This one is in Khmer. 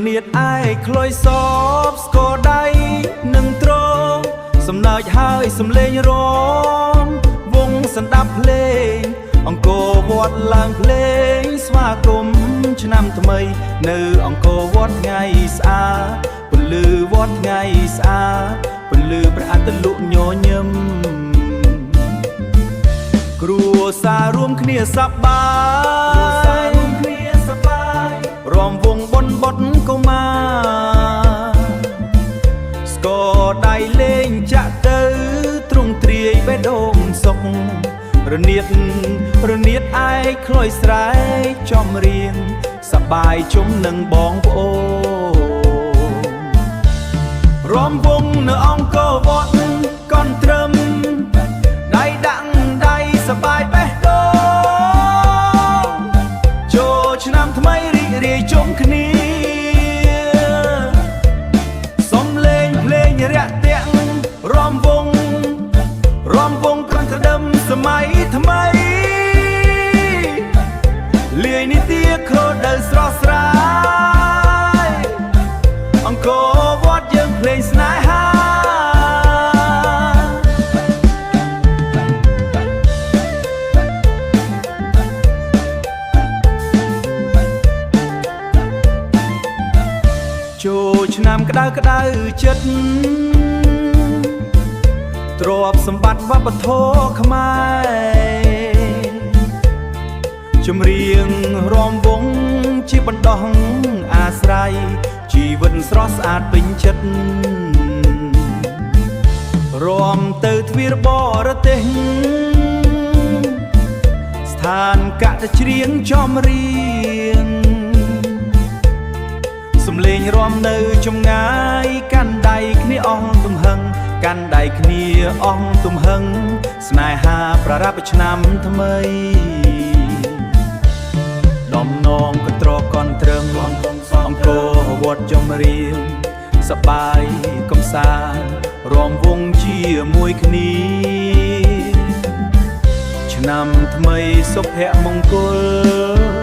នាតឯក្លុយសបស្គរដៃនឹងត្រង់សំណើចហើយសំលេងរំវងសណ្ដាប់ភ្លេងអង្គរវត្តឡើងភ្លេងស្វាគមន៍ឆ្នាំថ្មីនៅអង្គរវត្តថ្ងៃស្អាតពន្លឺវត្តថ្ងៃស្អាតពន្លឺព្រះអាទិត្យលក់ញញឹមគ្រួសាររួមគ្នាសប្បាយរំវងបុណ្យបុត្រកុមារស្គរដៃលេងចាក់ទៅទ្រង់ទ្រាយបេះដូងសុខរនាតឯក្លុយស្រែកចំរៀងសប្បាយជុំនឹងបងប្អូនរំវងនៅអង្គរវត្តកន់ត្រឹមដៃដាក់ដៃសប្បាយបេះដូងចូលឆ្នាំថ្មីរីករាយជុំគ្នាសំលេងភ្លេងរាក់ទាក់រំវងក្រាន់ក្តឹមសម័យថ្មីលាយនីតិគ្រូដែលស្រស់ស្រាយអង្គរវត្តយើងភ្លេងស្នេហាចូលឆ្នាំក្តៅចិត្តទ្រព្យសម្បត្តិវប្បធម៌ខ្មែរចម្រៀងរំវងជាបណ្ដោះអាស្រ័យជីវិតស្រស់ស្អាតពេញចិត្តរំទៅទ្វារបរទេសស្ថានកតច្រៀងចំរៀងសំលេងរំនៅចម្ងាយកាន់ដៃគ្នាអស់ទំហឹងកាន់ដៃគ្នាអស់ទំហឹងស្នេហាប្រារព្ធឆ្នាំថ្មីដំណងកត្រកនត្រឹមអង្គរវត្តចម្រៀងសប្បាយកំសាន្តរំវងជាមួយគ្នាឆ្នាំថ្មីសុភមង្គល